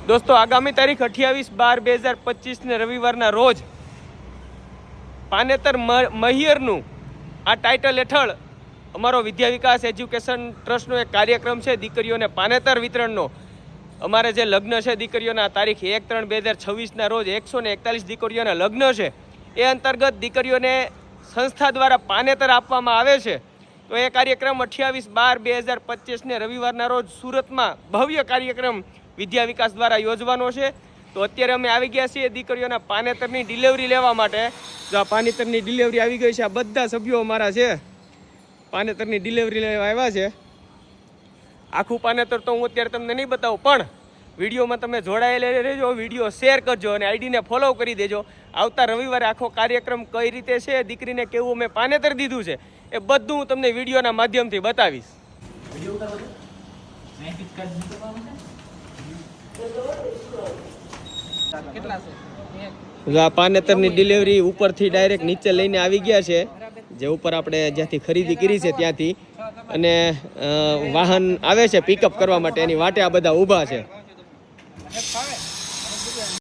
दोस्तों आगामी तारीख 28/12/2025 ने रविवाરના રોજ પાનેતર મહિયરનું આ ટાઇટલ હેઠળ અમારો વિદ્યા વિકાસ એજ્યુકેશન ટ્રસ્ટનો એક કાર્યક્રમ છે દીકરીઓને પાનેતર વિતરણનો. અમારે જે લગ્ન છે દીકરીઓના તારીખ 1/3/2026ના રોજ 141 દીકરીઓના લગ્ન છે. એ અંતર્ગત દીકરીઓને સંસ્થા દ્વારા પાનેતર આપવામાં આવે છે. તો એ કાર્યક્રમ 28/12/2025 ને રવિવારના રોજ સુરતમાં ભવ્ય કાર્યક્રમ વિદ્યા વિકાસ દ્વારા યોજવાનો છે. તો અત્યારે અમે આવી ગયા છીએ દીકરીઓના પાનેતરની ડિલિવરી લેવા માટે. જો આ પાનેતરની ડિલિવરી આવી ગઈ છે. આ બધા સભ્યો અમારા છે પાનેતરની ડિલિવરી લેવા આવ્યા છે. આખું પાનેતર તો હું અત્યારે તમને નહીં બતાવું, પણ વિડીયોમાં તમે જોડાયેલા રહેજો, વિડીયો શેર કરજો અને આઈડીને ફોલો કરી દેજો. આવતા રવિવારે આખો કાર્યક્રમ કઈ રીતે છે, દીકરીને કેવું મેં પાનેતર દીધું છે, એ બધું હું તમને વિડીયોના માધ્યમથી બતાવીશ. આ પાનેતરની ડિલિવરી ઉપરથી ડાયરેક્ટ નીચે લઈને આવી ગયા છે, જે ઉપર આપણે જ્યાંથી ખરીદી કરી છે ત્યાંથી, અને વાહન આવે છે પિકઅપ કરવા માટે. એની વાટે આ બધા ઊભા છે.